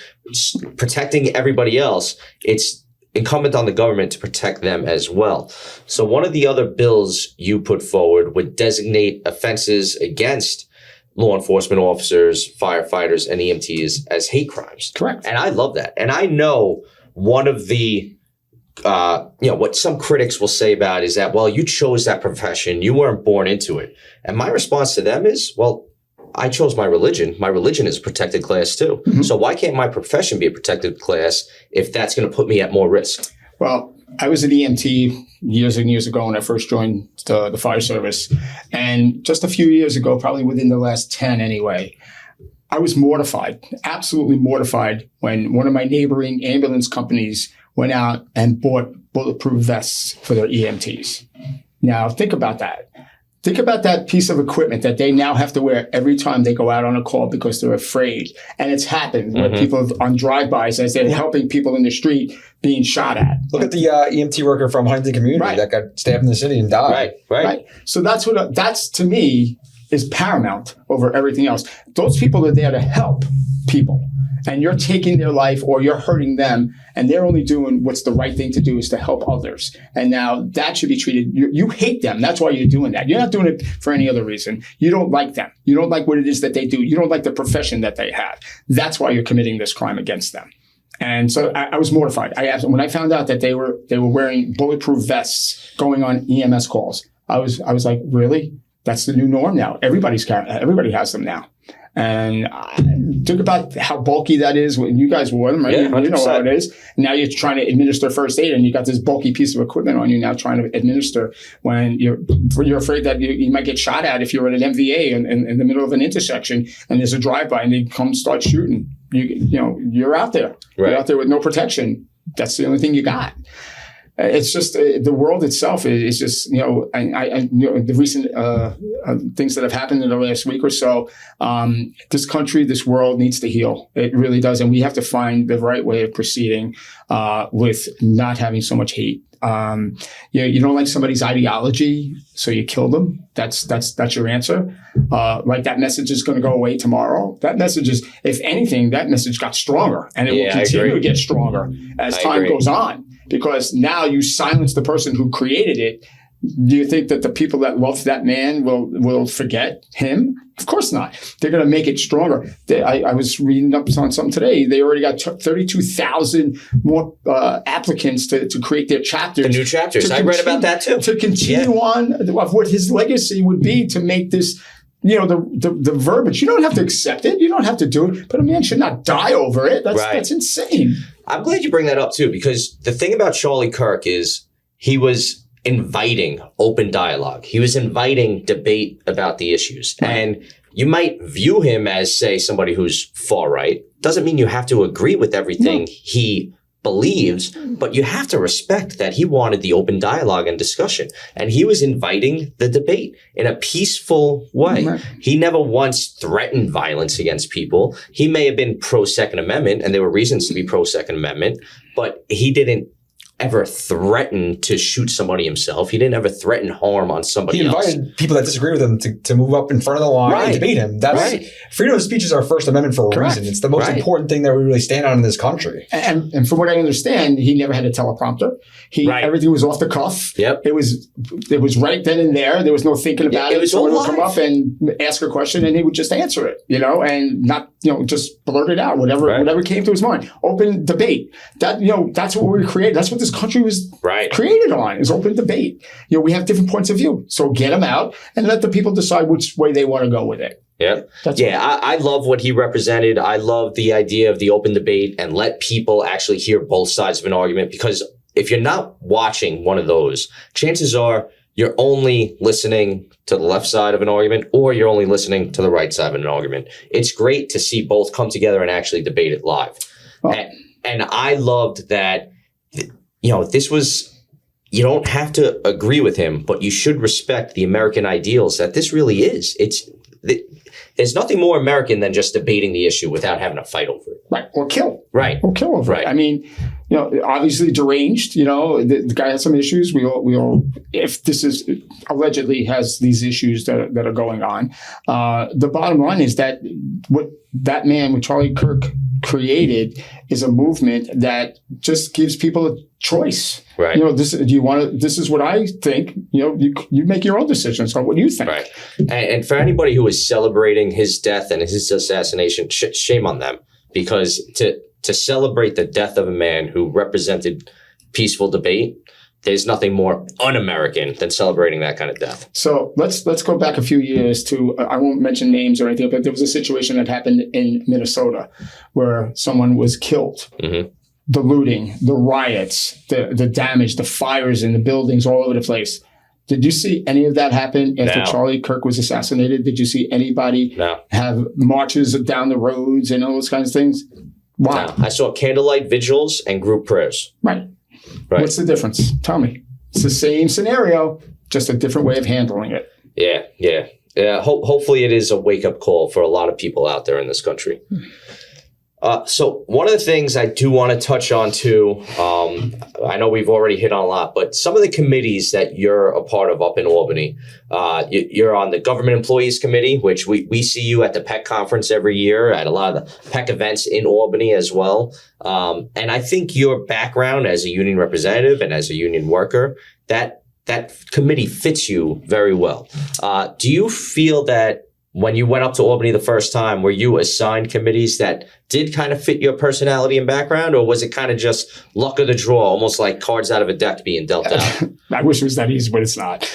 protecting everybody else. It's incumbent on the government to protect them as well. So one of the other bills you put forward would designate offenses against law enforcement officers, firefighters, and EMTs as hate crimes. Correct. And I love that. And I know one of the what some critics will say about is that, well, you chose that profession. You weren't born into it. And my response to them is, well, I chose my religion. My religion is a protected class too. Mm-hmm. So why can't my profession be a protected class if that's going to put me at more risk? Well, I was an EMT years and years ago when I first joined the fire service. And just a few years ago, probably within the last 10 anyway, I was mortified, absolutely mortified when one of my neighboring ambulance companies went out and bought bulletproof vests for their EMTs. Now, think about that. Think about that piece of equipment that they now have to wear every time they go out on a call because they're afraid. And it's happened where people on drive-bys as they're helping people in the street being shot at. Look at the EMT worker from Huntington Community that got stabbed in the city and died. Right. So that's to me is paramount over everything else. Those people are there to help people. And you're taking their life or you're hurting them, and they're only doing what's the right thing to do is to help others. And now that should be treated. You hate them. That's why you're doing that. You're not doing it for any other reason. You don't like them. You don't like what it is that they do. You don't like the profession that they have. That's why you're committing this crime against them. And so I was mortified. When I found out that they were wearing bulletproof vests going on EMS calls, I was like, really? That's the new norm now. Everybody has them now. And think about how bulky that is when you guys wore them, right? Yeah, you know how it is. Now you're trying to administer first aid and you got this bulky piece of equipment on you now trying to administer when you're afraid that you might get shot at if you're at an MVA in the middle of an intersection and there's a drive-by and they come start shooting. You're out there. Right. You're out there with no protection. That's the only thing you got. It's just the world itself is just, the recent things that have happened in the last week or so, this country, this world needs to heal. It really does. And we have to find the right way of proceeding with not having so much hate. You don't like somebody's ideology, so you kill them. That's your answer. Like that message is going to go away tomorrow. That message is, if anything, that message got stronger and it will continue to get stronger as time goes on. Because now you silence the person who created it. Do you think that the people that love that man will forget him? Of course not. They're going to make it stronger. I was reading up on something today. They already got 32,000 more applicants to create their chapters. The new chapters. I read about that too. To continue on of what his legacy would be to make this, the verbiage. You don't have to accept it. You don't have to do it. But a man should not die over it. That's insane. I'm glad you bring that up too, because the thing about Charlie Kirk is he was inviting open dialogue. He was inviting debate about the issues. Right. And you might view him as, say, somebody who's far right. Doesn't mean you have to agree with everything he believes, but you have to respect that he wanted the open dialogue and discussion. And he was inviting the debate in a peaceful way. Right. He never once threatened violence against people. He may have been pro-Second Amendment, and there were reasons to be pro-Second Amendment, but he didn't ever threaten to shoot somebody himself. He didn't ever threaten harm on somebody else. He invited people that disagree with him to move up in front of the line and debate him. Freedom of speech is our First Amendment for a reason. It's the most important thing that we really stand on in this country. And from what I understand, he never had a teleprompter. Everything was off the cuff. Yep. It was right then and there. There was no thinking about it. Someone would come up and ask a question and he would just answer it, and not, just blurt it out, whatever came to his mind. Open debate. That's what we created. That's what this country was created on, is open debate. We have different points of view. So get them out and let the people decide which way they want to go with it. Yeah. I love what he represented. I love the idea of the open debate and let people actually hear both sides of an argument, because if you're not watching one of those, chances are you're only listening to the left side of an argument or you're only listening to the right side of an argument. It's great to see both come together and actually debate it live. And I loved that, this was, you don't have to agree with him, but you should respect the American ideals that this really is. There's nothing more American than just debating the issue without having a fight over it. Right. Or kill. Right. Or kill over Right. it. I mean, obviously deranged, the guy has some issues. We all, if this is allegedly has these issues that are going on. The bottom line is that what that man with Charlie Kirk created is a movement that just gives people a choice. Right. This is what I think. You make your own decisions on what you think. Right. And for anybody who is celebrating his death and his assassination, shame on them, because to celebrate the death of a man who represented peaceful debate, there's nothing more un-American than celebrating that kind of death. So let's go back a few years to, I won't mention names or anything, but there was a situation that happened in Minnesota where someone was killed. Mm-hmm. The looting, the riots, the damage, the fires in the buildings all over the place. Did you see any of that happen after Charlie Kirk was assassinated? Did you see anybody have marches down the roads and all those kinds of things? Wow. No. I saw candlelight vigils and group prayers. Right. What's the difference? Tell me. It's the same scenario, just a different way of handling it. Yeah. Hopefully it is a wake-up call for a lot of people out there in this country. So one of the things I do want to touch on too, I know we've already hit on a lot, but some of the committees that you're a part of up in Albany, you're on the Government Employees Committee, which we see you at the PEC conference every year, at a lot of the PEC events in Albany as well. And I think your background as a union representative and as a union worker, that committee fits you very well. Do you feel that when you went up to Albany the first time, were you assigned committees that did kind of fit your personality and background, or was it kind of just luck of the draw, almost like cards out of a deck being dealt out? I wish it was that easy, but it's not.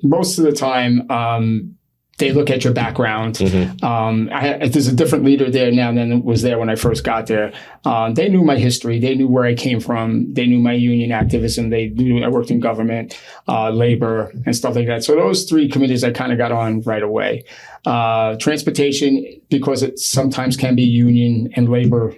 Most of the time, they look at your background. Mm-hmm. There's a different leader there now than was there when I first got there. They knew my history. They knew where I came from. They knew my union activism. They knew I worked in government, labor, and stuff like that. So those three committees I kind of got on right away. Transportation, because it sometimes can be union and labor.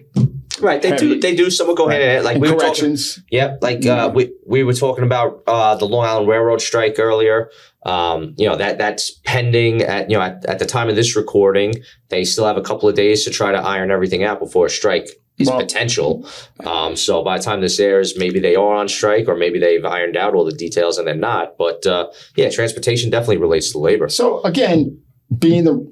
Right, they do. Some will go hand in hand. Like and we were corrections. we were talking about the Long Island Railroad strike earlier. That's pending at the time of this recording. They still have a couple of days to try to iron everything out before a strike is potential. So by the time this airs, maybe they are on strike, or maybe they've ironed out all the details and they're not. But transportation definitely relates to labor. So again,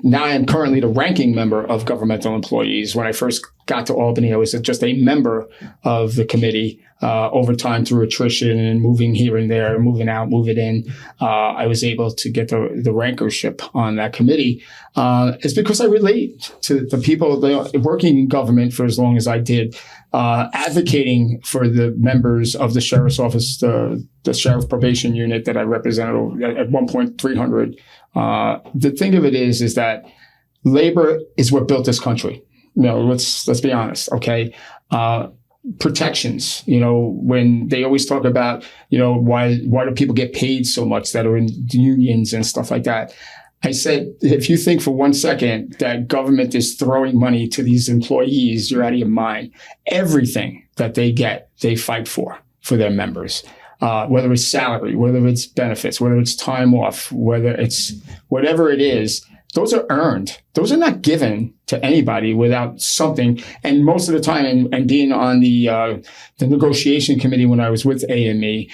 now I am currently the ranking member of governmental employees. When I first got to Albany, I was just a member of the committee. Over time, through attrition and moving here and there, moving out, moving in, I was able to get the rankership on that committee. It's because I relate to the people working in government for as long as I did, advocating for the members of the sheriff's office, the sheriff probation unit that I represented at one point 300. The thing of it is that labor is what built this country. Let's be honest, okay? Protections, when they always talk about, why do people get paid so much that are in unions and stuff like that? I said, if you think for 1 second that government is throwing money to these employees, you're out of your mind. Everything that they get, they fight for their members. Whether it's salary, whether it's benefits, whether it's time off, whether it's whatever it is, those are earned. Those are not given to anybody without something. And most of the time, and being on the negotiation committee when I was with AME,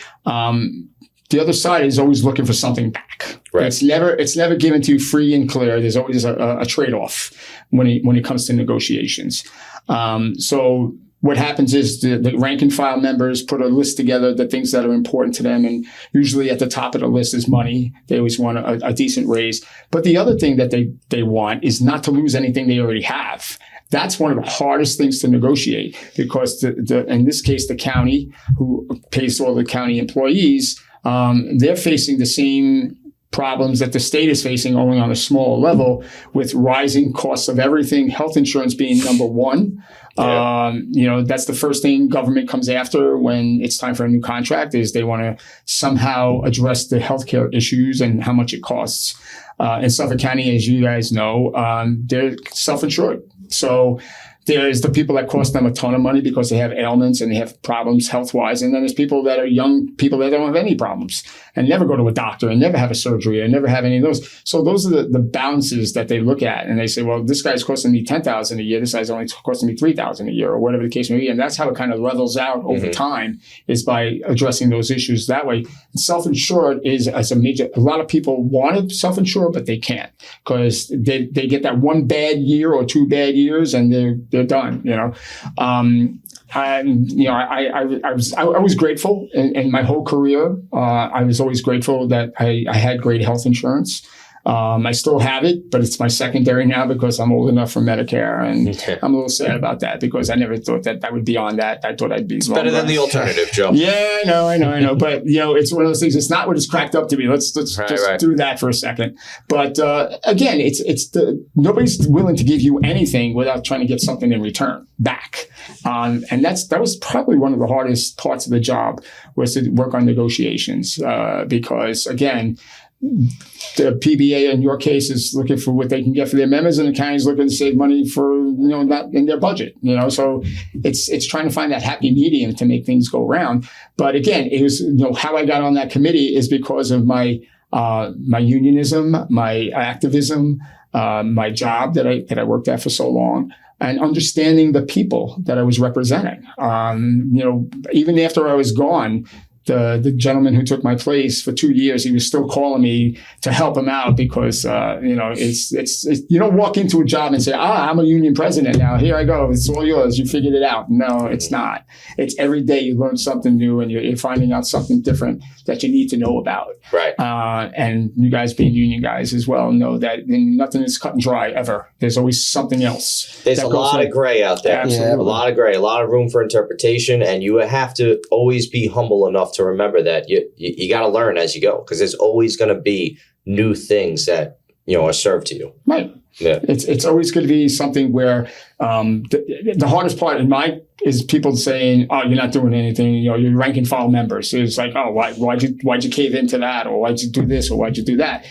the other side is always looking for something back. Right. It's never given to you free and clear. There's always a trade-off when it comes to negotiations. So what happens is the rank and file members put a list together, the things that are important to them. And usually at the top of the list is money. They always want a decent raise. But the other thing that they want is not to lose anything they already have. That's one of the hardest things to negotiate, because in this case, the county, who pays all the county employees, they're facing the same problems that the state is facing, only on a smaller level, with rising costs of everything, health insurance being number one. Yeah. That's the first thing government comes after when it's time for a new contract, is they want to somehow address the healthcare issues and how much it costs. In Suffolk County, as you guys know, they're self-insured. So There's the people that cost them a ton of money because they have ailments and they have problems health-wise. And then there's people that are young people that don't have any problems and never go to a doctor and never have a surgery and never have any of those. So those are the balances that they look at. And they say, well, this guy's costing me $10,000 a year. This guy's only costing me $3,000 a year, or whatever the case may be. And that's how it kind of levels out over time, is by addressing those issues that way. Self-insured is as a lot of people want to self-insure, but they can't, because they get that one bad year or 2 bad years and they're done, I was grateful in my whole career. I was always grateful that I had great health insurance. I still have it, but it's my secondary now because I'm old enough for Medicare, and I'm a little sad about that because I never thought that I would be on that. I thought I'd be better than the alternative, Joe. Yeah, I know. But it's one of those things. It's not what it's cracked up to be. Let's just do that for a second. But again, nobody's willing to give you anything without trying to get something in return back. And that was probably one of the hardest parts of the job, was to work on negotiations, because again, the PBA in your case is looking for what they can get for their members, and the county's looking to save money for not in their budget. So it's trying to find that happy medium to make things go around. But again, it was how I got on that committee is because of my unionism, my activism, my job that I worked at for so long, and understanding the people that I was representing. Even after I was gone, the gentleman who took my place for 2 years, he was still calling me to help him out because, it's you don't walk into a job and say, I'm a union president now. Here I go. It's all yours. You figured it out. No, it's not. It's every day you learn something new and you're finding out something different that you need to know about. Right. And you guys being union guys as well know that nothing is cut and dry ever. There's always something else. There's a lot of gray out there. Absolutely. A lot of gray, a lot of room for interpretation. And you have to always be humble enough to remember that you got to learn as you go, because there's always going to be new things that are served to you. Right. Yeah. It's always going to be something where the hardest part is people saying, "Oh, you're not doing anything. You're rank and file members." So it's like, "Oh, why'd you cave into that, or why'd you do this, or why'd you do that?"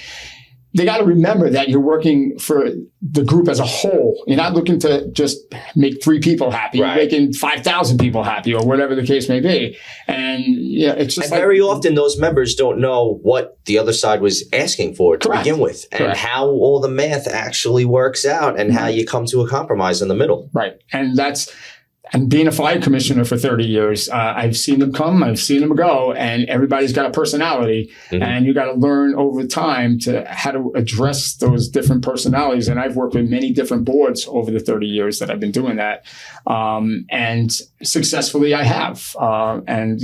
They got to remember that you're working for the group as a whole. You're not looking to just make 3 people happy. Right. You're making 5,000 people happy, or whatever the case may be. And it's just very often those members don't know what the other side was asking for to begin with, and how all the math actually works out, and how you come to a compromise in the middle. Right, and being a fire commissioner for 30 years, I've seen them come, I've seen them go, and everybody's got a personality. And you got to learn over time how to address those different personalities. And I've worked with many different boards over the 30 years that I've been doing that. And successfully I have. And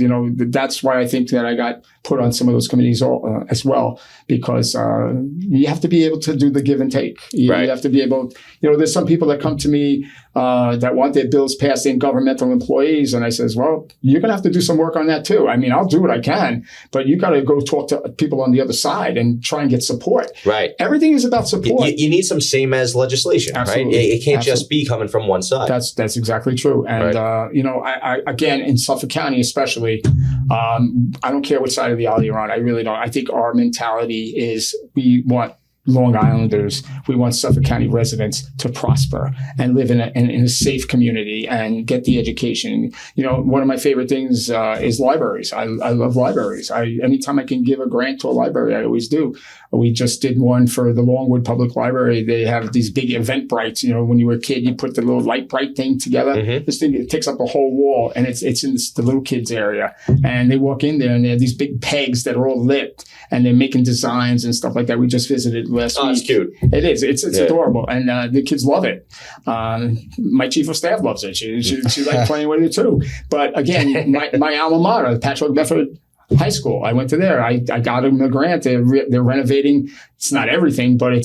that's why I think that I got put on some of those committees as well, because you have to be able to do the give and take. You have to be able, there's some people that come to me that want their bills passed in governmental employees. And I says, well, you're going to have to do some work on that too. I mean, I'll do what I can, but you got to go talk to people on the other side and try and get support. Right. Everything is about support. You need some same as legislation, Absolutely. Right? It can't just be coming from one side. That's exactly true. And, I again, in Suffolk County especially, I don't care which side of the aisle you're on. I really don't. I think our mentality is we want Long Islanders, we want Suffolk County residents to prosper and live in a safe community and get the education. One of my favorite things is libraries. I love libraries. Anytime I can give a grant to a library, I always do. We just did one for the Longwood Public Library. They have these big event brights. When you were a kid, you put the little light bright thing together. This thing, it takes up the whole wall, and it's in the little kids area. And they walk in there, and they have these big pegs that are all lit, and they're making designs and stuff like that. We just visited last week. It's cute. It is. It's adorable, and the kids love it. My chief of staff loves it. She likes playing with it too. But again, my alma mater, Patchogue Medford High School, I went to there. I got them a grant. They're renovating. It's not everything, but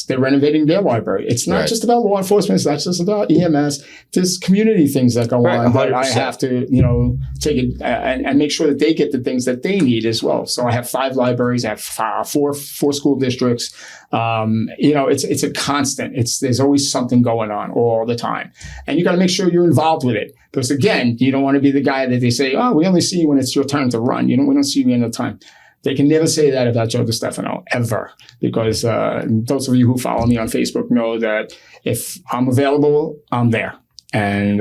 they're renovating their library. It's not just about law enforcement. It's not just about EMS. There's community things that go on that I have to, take it and make sure that they get the things that they need as well. So I have 5 libraries. I have four school districts. It's a constant. There's always something going on all the time, and you got to make sure you're involved with it. Because again, you don't want to be the guy that they say, "Oh, we only see you when it's your turn to run." We don't see you any other time. They can never say that about Joe DeStefano, ever. Because those of you who follow me on Facebook know that if I'm available, I'm there. And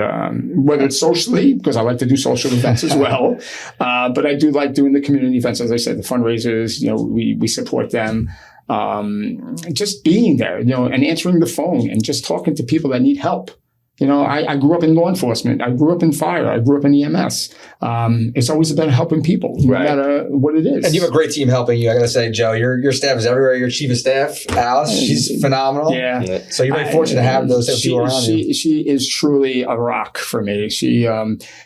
whether it's socially, because I like to do social events as well, but I do like doing the community events. As I said, the fundraisers, we support them. Just being there, and answering the phone and just talking to people that need help. I grew up in law enforcement. I grew up in fire. I grew up in EMS. It's always about helping people, no matter what it is. And you have a great team helping you. I got to say, Joe, your staff is everywhere. Your chief of staff, Alice, she's phenomenal. Yeah. So you're very fortunate to have those people around you. She is truly a rock for me. She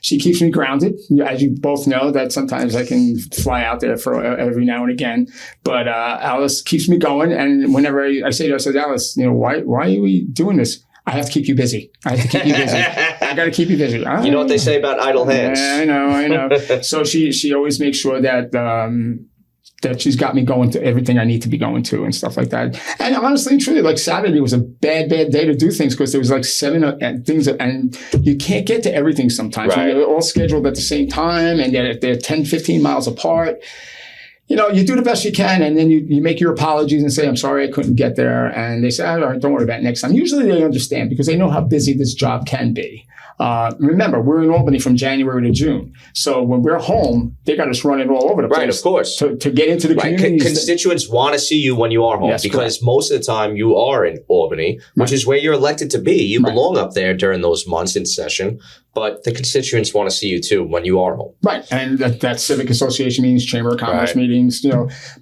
keeps me grounded. As you both know, that sometimes I can fly out there for every now and again. But Alice keeps me going. And whenever I say to her, I said, Alice, why are we doing this? I have to keep you busy. I have to keep you busy. I got to keep you busy. You know what they say about idle hands. I know. So she always makes sure that that she's got me going to everything I need to be going to and stuff like that. And honestly and truly, like Saturday was a bad day to do things because there was like 7 things and you can't get to everything sometimes. Right. They're all scheduled at the same time and they're 10, 15 miles apart. You do the best you can, and then you make your apologies and say, I'm sorry I couldn't get there. And they say, all right, don't worry about it next time. Usually they understand because they know how busy this job can be. Remember, we're in Albany from January to June. So when we're home, they got us running all over the place. Right, of course. To get into the community. Constituents want to see you when you are home because correct. Most of the time you are in Albany, which is where you're elected to be. You belong up there during those months in session. But the constituents want to see you too when you are home. Right. And that's civic association meetings, chamber of commerce meetings,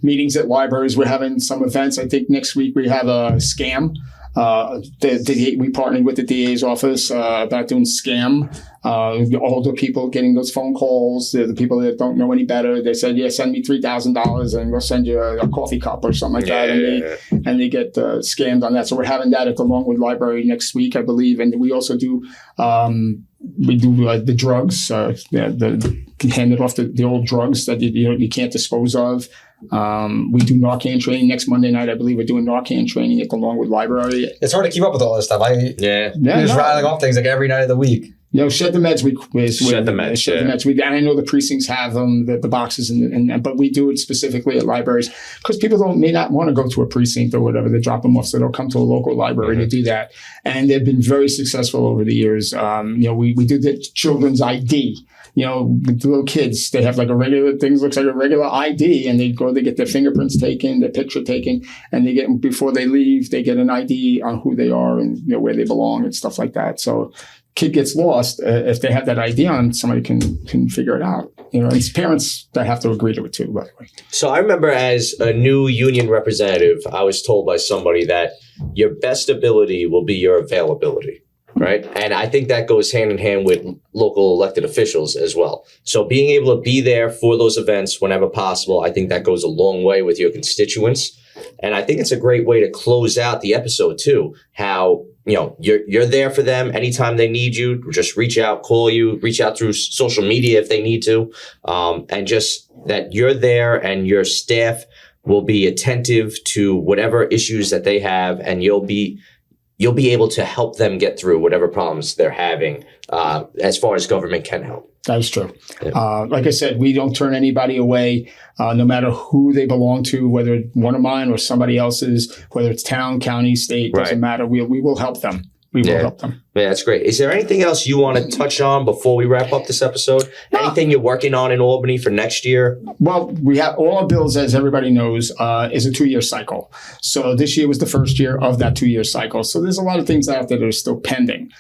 meetings at libraries. We're having some events. I think next week we have a scam. We partnered with the DA's office about doing scam. Older people getting those phone calls. The people that don't know any better. They said, "Yeah, send me $3,000 and we'll send you a coffee cup or something like that." And they get scammed on that. So we're having that at the Longwood Library next week, I believe. And we also do the drugs. Hand it off the old drugs that you can't dispose of. We do Narcan training next Monday night. I believe we're doing Narcan training at the Longwood Library. It's hard to keep up with all this stuff. You're just rattling off things like every night of the week. Shed the Meds week. Shed the Meds week. And I know the precincts have them, the boxes, but we do it specifically at libraries because people may not want to go to a precinct or whatever. They drop them off, so they'll come to a local library to do that. And they've been very successful over the years. We do the children's ID. The little kids, they have like looks like a regular ID, and they get their fingerprints taken, their picture taken, and before they leave, they get an ID on who they are and where they belong and stuff like that. So kid gets lost, if they have that ID on, somebody can figure it out. It's parents that have to agree to it too, by the way. So I remember as a new union representative, I was told by somebody that your best ability will be your availability. Right. And I think that goes hand in hand with local elected officials as well. So being able to be there for those events whenever possible, I think that goes a long way with your constituents. And I think it's a great way to close out the episode, too, how, you're there for them anytime they need you. Just reach out, call you, reach out through social media if they need to. And just that you're there and your staff will be attentive to whatever issues that they have, and you'll be able to help them get through whatever problems they're having as far as government can help. That is true. Yeah. Like I said, we don't turn anybody away, no matter who they belong to, whether it's one of mine or somebody else's, whether it's town, county, state, doesn't matter. We will help them. We will help them. Yeah, that's great. Is there anything else you want to touch on before we wrap up this episode? No. Anything you're working on in Albany for next year? Well, we have all our bills, as everybody knows, is a 2-year cycle. So this year was the first year of that 2-year cycle. So there's a lot of things out there that are still pending.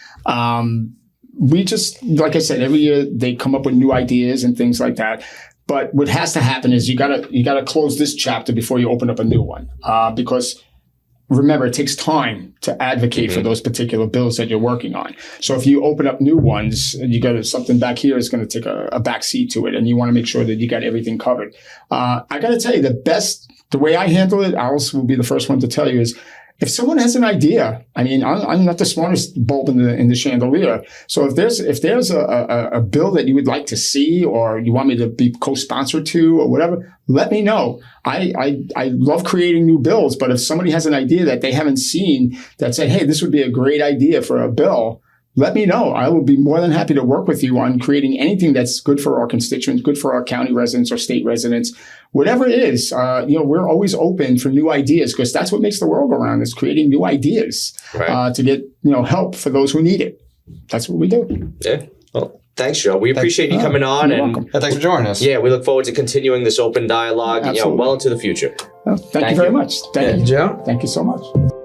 We just, like I said, every year they come up with new ideas and things like that. But what has to happen is you gotta close this chapter before you open up a new one, because remember, it takes time to advocate for those particular bills that you're working on. So if you open up new ones, you got something back here is going to take a back seat to it, and you want to make sure that you got everything covered. I got to tell you, the way I handle it, Alice will be the first one to tell you, is if someone has an idea, I'm not the smartest bulb in the chandelier. So if there's a bill that you would like to see, or you want me to be co-sponsored to, or whatever, let me know. I love creating new bills, but if somebody has an idea that they haven't seen that say, hey, this would be a great idea for a bill, let me know. I will be more than happy to work with you on creating anything that's good for our constituents, good for our county residents or state residents. Whatever it is, we're always open for new ideas, because that's what makes the world go round, is creating new ideas to get help for those who need it. that's what we do. Yeah. Well, thanks, Joe. We appreciate you coming on. You're And welcome. Thanks for joining us. yeah, we look forward to continuing this open dialogue, Absolutely. well into the future. Well, thank you very much. Thank you. Joe? Thank you so much.